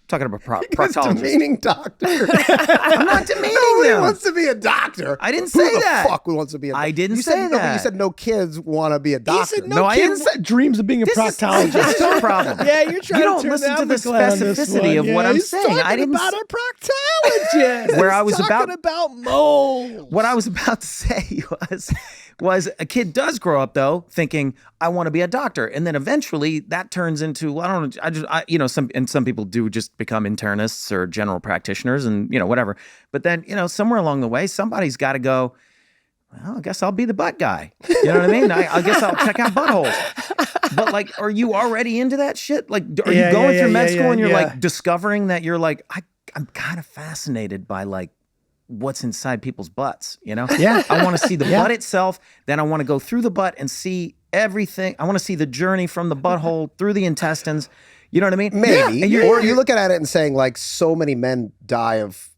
Talking about proctologist. Demeaning doctor. I'm not demeaning Nobody them. wants to be a doctor. I didn't Who say the that. fuck wants to be a doctor? I didn't you say said, No, but that. you said no kids want to be a doctor. He said No, I kids didn't dreams of being a proctologist. This is the problem. Yeah, you're trying You don't to turn listen to the Alpha Clan on this specificity one. of what I'm he's saying. I talking didn't about a proctologist. Where I was talking about moles. What I was about to say was a kid does grow up though thinking I want to be a doctor, and then eventually that turns into some people do just become internists or general practitioners and whatever. But then somewhere along the way somebody's got to go. Well, I guess I'll be the butt guy. You know what I mean? I guess I'll check out buttholes. But are you already into that shit? Are you going through med school and you're discovering that you're I'm kind of fascinated by what's inside people's butts, Yeah. I want to see the butt itself. Then I want to go through the butt and see everything. I want to see the journey from the butthole through the intestines. You know what I mean? Maybe. Yeah. Or you're looking at it and saying so many men die of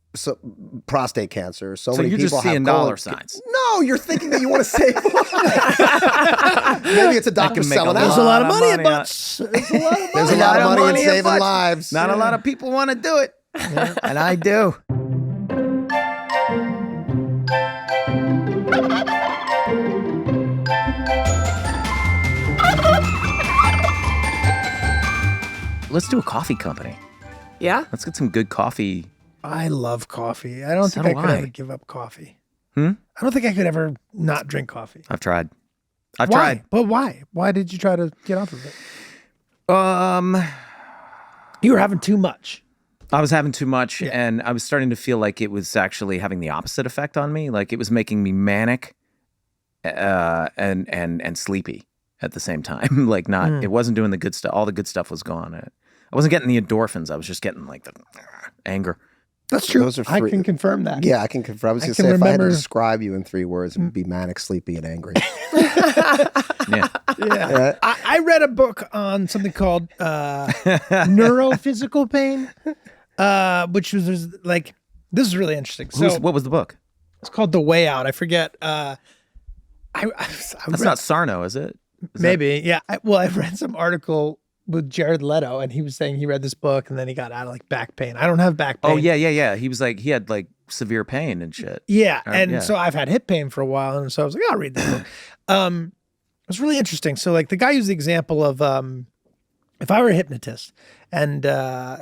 prostate cancer. So many you're people just seeing have dollar signs. No, you're thinking that you want to save lives. Maybe it's a doctor selling out. There's a lot of money money in butts. There's a lot of money in saving lives. Not a lot of people want to do it. And I do. Let's do a coffee company. Yeah? Let's get some good coffee. I love coffee. I don't So think I do could I. ever give up coffee. Hmm? I don't think I could ever not drink coffee. I've tried. Why? tried. But why? Why did you try to get off of it? Um, You were having too much. I was having too much, and I was starting to feel like it was actually having the opposite effect on me. Like it was making me manic, and sleepy at the same time. It wasn't doing the good stuff. All the good stuff was gone. I wasn't getting the endorphins. I was just getting the anger. That's true. Those are I free- can confirm that. Yeah, I can confirm. I was I going to can say, if I had to remember- describe you in 3 words, it would be manic, sleepy, and angry. Yeah. Yeah. I read a book on something called neurophysical pain, which was this is really interesting. So What was the book? it's called The Way Out. I forget. I That's not Sarno, is it? maybe. Yeah. I read some article with Jared Leto, and he was saying he read this book and then he got out of back pain. I don't have back pain. Oh yeah. He was he had severe pain and shit. Yeah. Or- And yeah. so I've had hip pain for a while. And so I was like, I'll read this book. It was really interesting. So the guy used the example of if I were a hypnotist and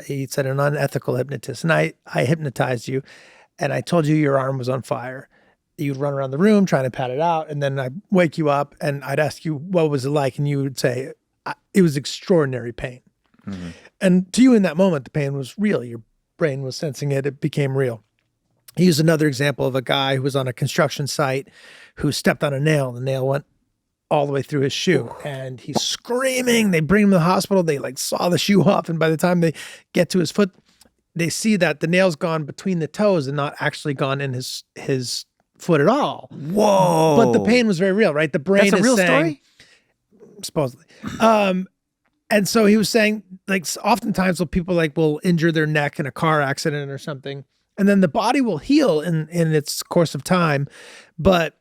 he said an unethical hypnotist, and I hypnotized you and I told you your arm was on fire. You'd run around the room trying to pat it out. And then I'd wake you up and I'd ask you, what was it like? And you would say, it was extraordinary pain. Mm-hmm. And to you in that moment, the pain was real. Your brain was sensing it. It became real. He used another example of a guy who was on a construction site who stepped on a nail. The nail went all the way through his shoe and he's screaming. They bring him to the hospital. They saw the shoe off. And by the time they get to his foot, they see that the nail's gone between the toes and not actually gone in his foot at all. Whoa! But the pain was very real, right? The brain That's a is real saying, story. supposedly. And so he was saying, oftentimes people will injure their neck in a car accident or something, and then the body will heal in its course of time, but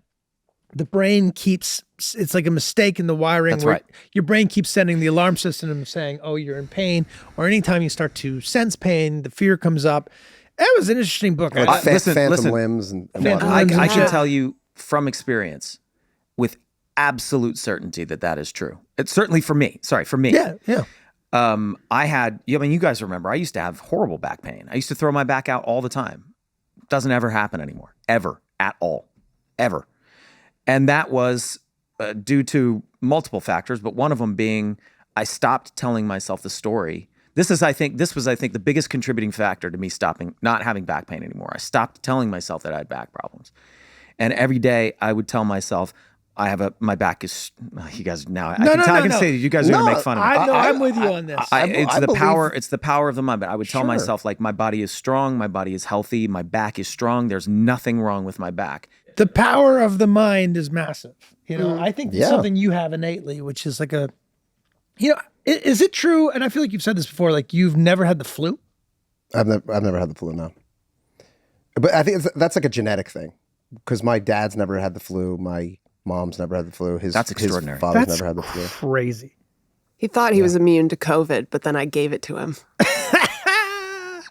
the brain keeps, it's like a mistake in the wiring. That's where right. Your brain keeps sending the alarm system saying, oh, you're in pain. Or anytime you start to sense pain, the fear comes up. That was an interesting book. Like phantom listen. limbs and Phantom whatnot. limbs. I can Yeah. tell you from experience with absolute certainty that is true. It's certainly for me. Sorry, for me. Yeah, yeah. I had, I mean, you guys remember, I used to have horrible back pain. I used to throw my back out all the time. Doesn't ever happen anymore. Ever. At all. Ever. And that was due to multiple factors, but one of them being I stopped telling myself the story. This was, I think, the biggest contributing factor to me not having back pain anymore. I stopped telling myself that I had back problems. And every day I would tell myself, my back is, you guys now, I can say that you guys are going to make fun of me. I'm with you on this. It's the power of the mind. But I would tell myself, like, my body is strong, my body is healthy, my back is strong. There's nothing wrong with my back. The power of the mind is massive. You know, I think it's Yeah. something you have innately, which is like is it true? And I feel like you've said this before, like you've never had the flu? I've never had the flu, no. But I think that's like a genetic thing because my dad's never had the flu. My mom's never had the flu. That's extraordinary. His father's That's never had the flu. crazy. He thought he was immune to COVID, but then I gave it to him.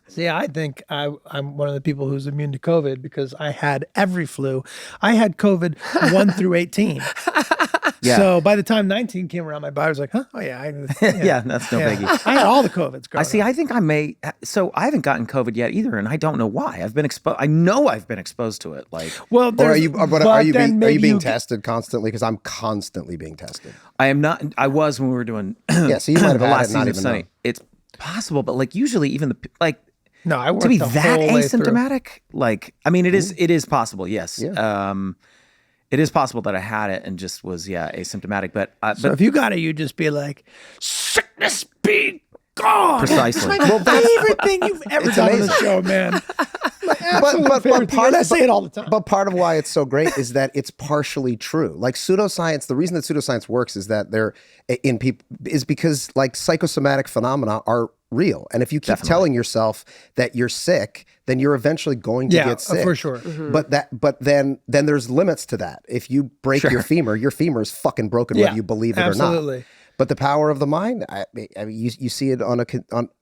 See, I think I'm one of the people who's immune to COVID because I had every flu. I had COVID 1 through 18. Yeah. So by the time 19 came around, my body was like, huh? Oh, yeah. Yeah, that's no biggie. I had all the COVIDs. I think I may. So I haven't gotten COVID yet either, and I don't know why. I've been exposed. I know I've been exposed to it. Like, Well, Or are you being being tested constantly? Because I'm constantly being tested. I am not. I was when we were doing. Yeah, so you might have the had last it, not season of even Sunny. know. It's possible, but like usually, even No, I worked to be the that whole way through. asymptomatic. Like, I mean, it is possible. Yes. Yeah. It is possible that I had it and just was asymptomatic. But So if you got it, you'd just be like, sickness be gone. Precisely. It's my favorite thing you've ever done on the show, man. I say it all the time. But part of why it's so great is that it's partially true. Like pseudoscience, the reason that pseudoscience works is that they're in people is because like psychosomatic phenomena are real. And if you keep telling yourself that you're sick, then you're eventually going to get sick. For sure. But then there's limits to that. If you break your femur is fucking broken whether you believe it or absolutely. not. But the power of the mind, I mean, you see it on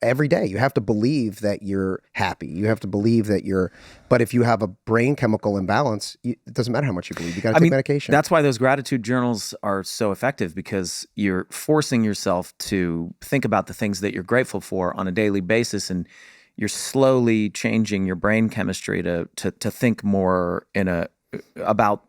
every day. You have to believe that you're happy. You have to believe that you're. But if you have a brain chemical imbalance, it doesn't matter how much you believe. You got to take medication. That's why those gratitude journals are so effective because you're forcing yourself to think about the things that you're grateful for on a daily basis, and you're slowly changing your brain chemistry to think more about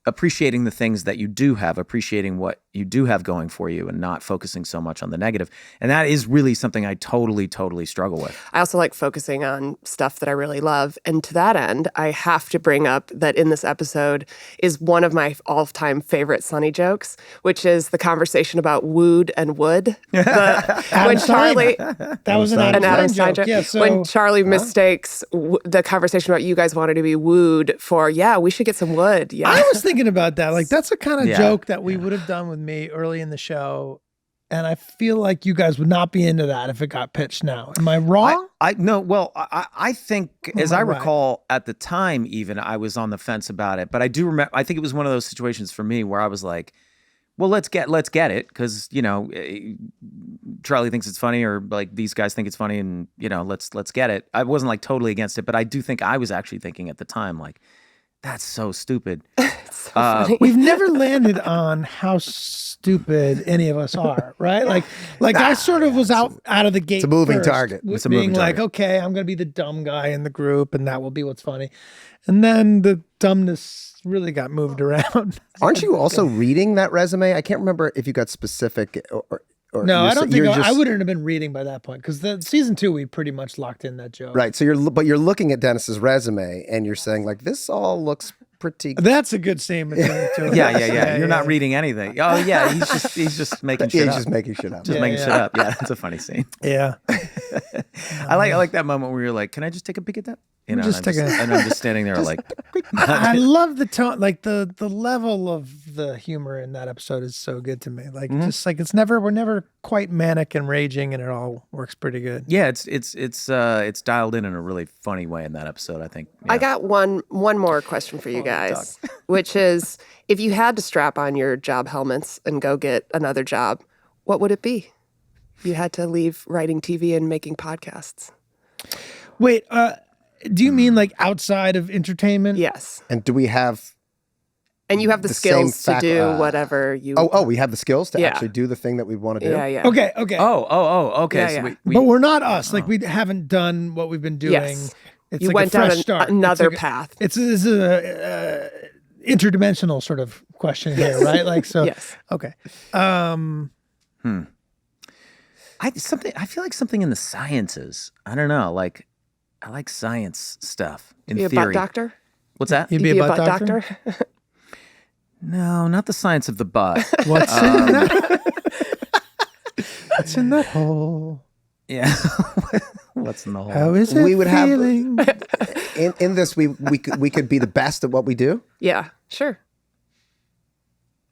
appreciating the things that you do have, appreciating what you do have going for you and not focusing so much on the negative. And that is really something I totally, totally struggle with. I also like focusing on stuff that I really love. And to that end, I have to bring up that in this episode is one of my all-time favorite Sunny jokes, which is the conversation about wood and wood. When Charlie... That was an An Adam Stein joke. Yeah, so, when Charlie mistakes the conversation about you guys wanted to be wooed for, we should get some wood. Yeah. I was thinking about that. Like, that's a kind of Yeah. joke that we would have done with me early in the show. And I feel like you guys would not be into that if it got pitched now. Am I wrong? I think, as I Right. recall at the time, even I was on the fence about it. But I do remember, I think it was one of those situations for me where I was like, well, let's get it. Cause Charlie thinks it's funny or like these guys think it's funny and let's get it. I wasn't like totally against it, but I do think I was actually thinking at the time, like, that's so stupid. We've never landed on how stupid any of us are, right? Like I sort of was out of the gate. It's a moving first target. with It's a moving being like, target. okay, I'm going to be the dumb guy in the group, and that will be what's funny. And then the dumbness really got moved around. Aren't you also reading that resume? I can't remember if you got specific or No, I don't think I just, wouldn't have been reading by that point because the season 2 we pretty much locked in that joke. right. So you're looking at Dennis's resume and you're saying like this all looks pretty. That's a good scene between the two. of Yeah. us. You're not reading anything. Oh yeah, he's just making shit He's up. just making shit up. Just making shit up. Yeah, that's a funny scene. Yeah. I like that moment where you're like, can I just take a peek at that? You know, just and I'm just standing there like, I love the tone, like the level of the humor in that episode is so good to me. Like just like we're never quite manic and raging, and it all works pretty good. yeah, it's dialed in a really funny way in that episode, I think. Yeah. I got one more question for you guys, which is, if you had to strap on your job helmets and go get another job, what would it be? You had to leave writing TV and making podcasts. Wait, do you mean like outside of entertainment? Yes. And do we have? And you have the skills to do whatever you. We have the skills to actually do the thing that we want to do. Yeah, yeah. Okay. Okay. Yeah, So yeah. we But we're not us. Like we haven't done what we've been doing. Yes. It's You like went a fresh down start. another It's like path. It's a interdimensional sort of question here, right? Like so. Yes. Okay. I feel like something in the sciences. I don't know. Like, I like science stuff in Be a theory. butt doctor? What's that? You'd You be a butt doctor? No, not the science of the butt. What's in that? What's in that hole? Yeah. What's in the hole? How is it We would have- feeling? In this, we could be the best at what we do. Yeah, sure.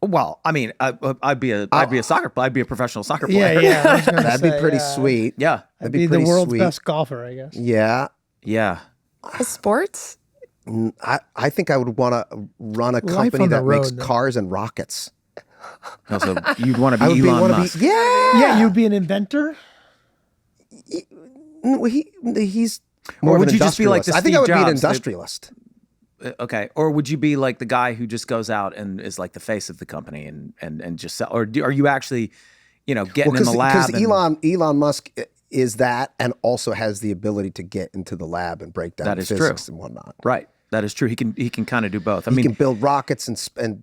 Well, I mean, I'd be a professional soccer player. Yeah. I was gonna That'd be say, pretty yeah. sweet. Yeah. That'd Be the pretty world's sweet. best golfer, I guess. Yeah. Yeah. Sports? I think I would want to run a Life company on the that makes road, though. cars and rockets. Also, you'd want to I be would Elon want to Musk. be. Yeah. Yeah, you'd be an inventor. No, he's more Or of would an you just be like industrialist. the I think I Steve would be an Jobs, the- industrialist. Okay. Or would you be like the guy who just goes out and is like the face of the company and just sell? Or are you actually, getting in the lab? Because Elon Musk is that, and also has the ability to get into the lab and break down That is physics true. and whatnot. Right. That is true. He can kind of do both. I He mean, can build rockets and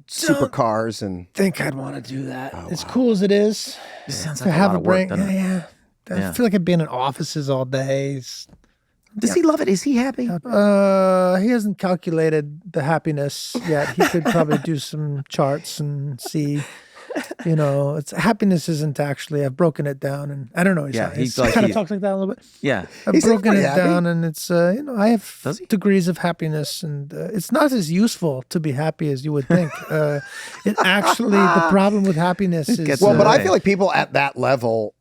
supercars and. Think I'd want to do that. As cool as it is this sounds to like a have lot a of work, brain. doesn't it? Yeah. I feel like I'd be in offices all day. Does he love it? Is he happy? He hasn't calculated the happiness yet. He could probably do some charts and see. Happiness isn't actually. I've broken it down, and I don't know. Yeah, He's he's like- kind of talks like that a little bit. Yeah. I've He seems broken it pretty happy. down, and it's I have Does he? degrees of happiness, and it's not as useful to be happy as you would think. It actually, the problem with happiness is gets Well, but I Right. feel like people at that level.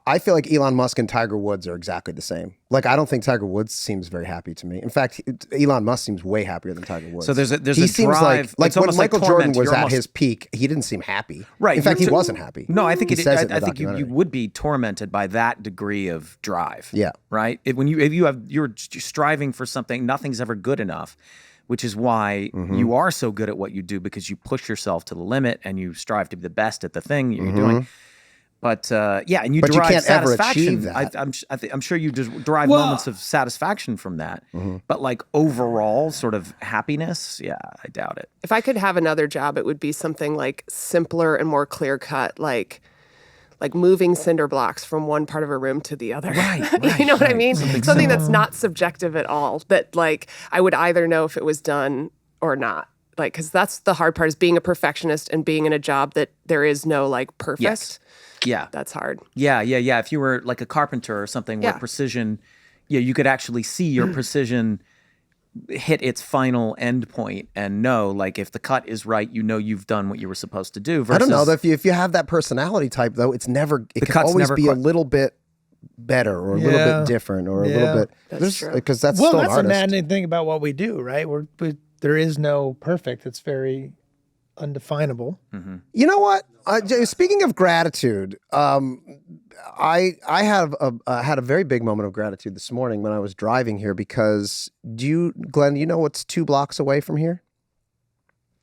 I feel like Elon Musk and Tiger Woods are exactly the same. Like, I don't think Tiger Woods seems very happy to me. In fact, Elon Musk seems way happier than Tiger Woods. So there's he a seems drive. like it's when almost like Michael Jordan torment. was You're at almost- his peak, he didn't seem happy. Right. In fact, you're he t- wasn't happy. No, I think He says it in the I think you documentary. would be tormented by that degree of drive. Yeah. Right. If you're striving for something, nothing's ever good enough, which is why Mm-hmm. you are so good at what you do, because you push yourself to the limit and you strive to be the best at the thing you're doing. But and you Mm-hmm. But you derive can't ever satisfaction. achieve that. I'm sure you just derive Well- moments of satisfaction from that. Mm-hmm. But like overall sort of happiness, yeah, I doubt it. If I could have another job, it would be something like simpler and more clear cut, like moving cinder blocks from one part of a room to the other. Right, You know what I right. mean? Something that's not subjective at all. That like I would either know if it was done or not. Like, because that's the hard part, is being a perfectionist and being in a job that there is no like perfect. Yes. Yeah. That's hard. Yeah. If you were like a carpenter or something where Yeah. precision, you could actually see your precision hit its final end point and know, like, if the cut is right, you've done what you were supposed to do. Versus, I don't know. If you have that personality type, though, it can cut's always never be a quite- little bit better or a little Yeah. bit different or a Yeah. little bit. That's true. Because that's well, still an that's the artist. maddening thing about what we do, right? There is no perfect. It's very undefinable. You know what? Speaking of gratitude, I had a very big moment of gratitude this morning when I was driving here because Glenn, you know what's 2 blocks away from here?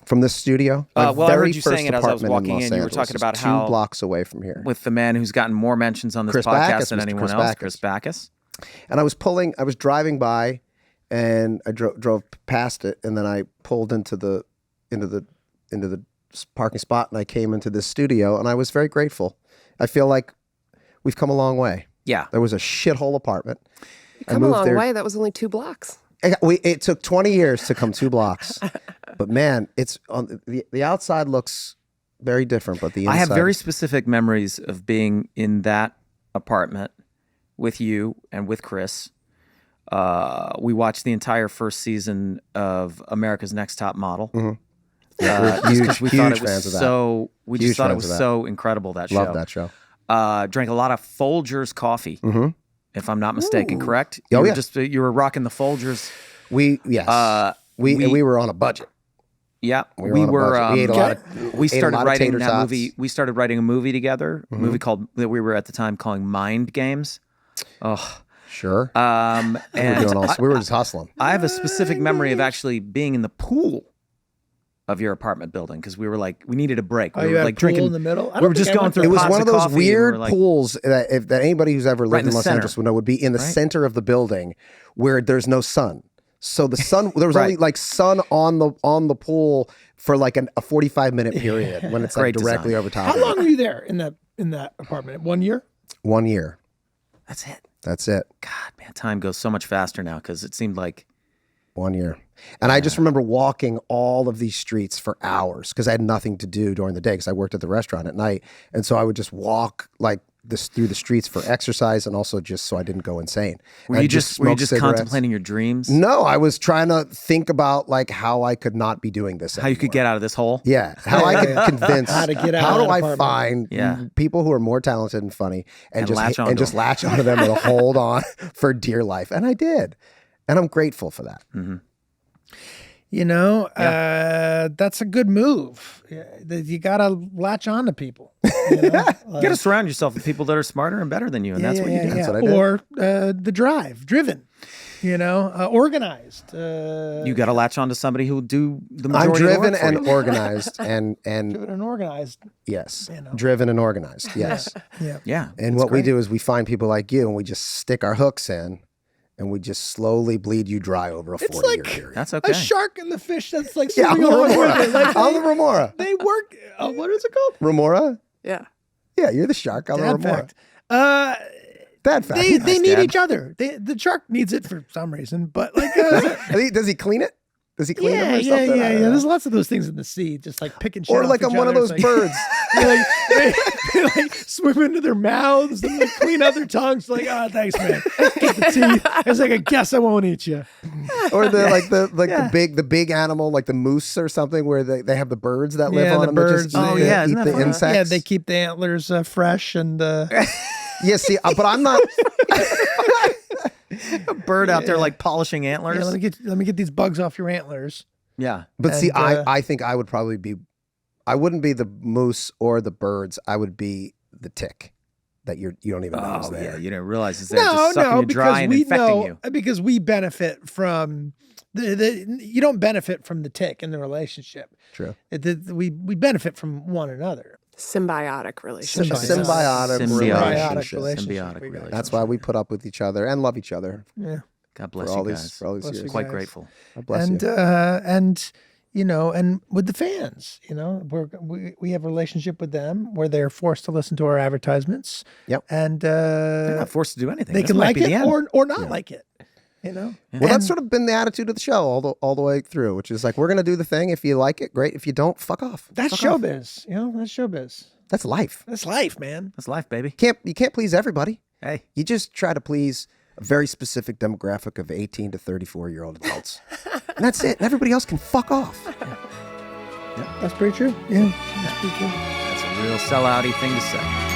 From this studio? My well, I heard very you first saying it as I was apartment walking Los in. You were Angeles talking is about 2 how blocks away from here. with the man who's gotten more mentions on this Chris podcast Backus, than Mr. anyone Chris else, Backus. Chris Backus. And I was driving by, and I drove past it, and then I pulled into the parking spot, and I came into this studio, and I was very grateful. I feel like we've come a long way. Yeah. There was a shithole apartment. I Come a moved long there- way. That was only 2 blocks. It took 20 years to come 2 blocks, but man, it's on the outside looks very different, but the inside. I have very specific memories of being in that apartment with you and with Chris. We watched the entire first season of America's Next Top Model. Yeah, we're Because we thought it fans was of that. so. We just Huge thought it fans of was that. so incredible, that show. Love that show. Drank a lot of Folgers coffee, if I'm not mistaken. Correct? Oh, you yeah. were you were rocking the Folgers. We we were on a budget. Yeah, We were on a budget. We ate a lot of we ate a started lot of writing tater that tots. movie. We started writing a movie together. A movie called that we were at the time calling Mind Games. Oh, Sure. and We were just hustling. I have a specific memory of actually being in the pool of your apartment building because we were like, we needed a break. Oh, We you were had like a pool drinking in the middle? I We don't were think just I going went through It was pots one of of those coffee, and we weird were like, pools that anybody who's ever lived in in the Los center. Angeles would know would be in the center of the building where there's no sun. So the sun, there was only Right. like sun on the pool for like a 45-minute period when it's like Great directly design. over top How of long it. were you there in that apartment? 1 year? 1 year. That's it. That's it. God, man, time goes so much faster now because it seemed like 1 year. And I just remember walking all of these streets for hours because I had nothing to do during the day because I worked at the restaurant at night. And so I would just walk like this through the streets for exercise and also just so I didn't go insane. were And you I'd just smoke cigarettes. contemplating your dreams? No, I was trying to think about like how I could not be doing this How you could anymore. get out of this hole? Yeah, how I could convince How to get out How of do that I apartment. find Yeah. people who are more talented and funny and just latch onto them. latch onto them and hold on for dear life, and I did, and I'm grateful for that. You know, that's a good move. You got to latch on to people. You know? You got to surround yourself with people that are smarter and better than you, and that's what you do. That's what I did. Or the driven, you know, organized. You got to latch on to somebody who will do the I'm majority of the driven work for and you. organized, and driven and organized. yes, You know. driven and organized, yes. Yeah. Yeah. And what we do is we find people like you, and we just stick our hooks in, and we just slowly bleed you dry over a 40-year like- period. That's okay. A shark and the fish that's like Yeah, I'm swimming the along with remora. it. Like I'm the remora. they work. What is it called? Remora? Yeah. Yeah, you're the shark. I'm the Dad remora. fact. Dad fact. They Nice, need Dad. each other. The shark needs it for some reason, but like, Does he clean it? Does he clean it? yeah. There's lots of those things in the sea, just like picking shit Or off like each I'm one of other. those It's like- birds. they like swim into their mouths and like clean out their tongues. Like, oh, thanks, man. Get the teeth. It's like, I guess I won't eat you. Or the big animal, like the moose or something, where they have the birds that live Yeah, on the them. that birds. just Oh, eat yeah, isn't the that fun? insects. Yeah, they keep the antlers fresh and. Yeah, see, but I'm not. a bird out there like polishing Yeah, antlers. let me get these bugs off your antlers. Yeah. But see, And, I think I would probably be. I wouldn't be the moose or the birds. I would be the tick that you don't even know is Oh, there. yeah. You didn't realize it's there just sucking you dry because and we infecting know you. because we benefit from you don't benefit from the tick in the relationship. True. We benefit from one another. Symbiotic relationship. Symbiotic relationship. relationship. Symbiotic We got- relationship. That's why we put up with each other and love each other Yeah. God bless for you all guys. these for all these Bless years. you Quite guys. grateful. God bless and you. and you know, and with the fans, you know, we have a relationship with them where they're forced to listen to our advertisements. Yep. And They're not forced to do anything. they This can might like be the it end. or not like it. You know. Well, that's sort of been the attitude of the show all the way through, which is like, we're going to do the thing. If you like it, great. If you don't, fuck off. That's Fuck off. showbiz. You know, that's showbiz. That's life. That's life, man. That's life, baby. You can't please everybody. Hey. You just try to please a very specific demographic of 18 to 34-year-old adults. And that's it. And everybody else can fuck off. That's pretty true. Yeah, that's pretty true. That's a real sellouty thing to say.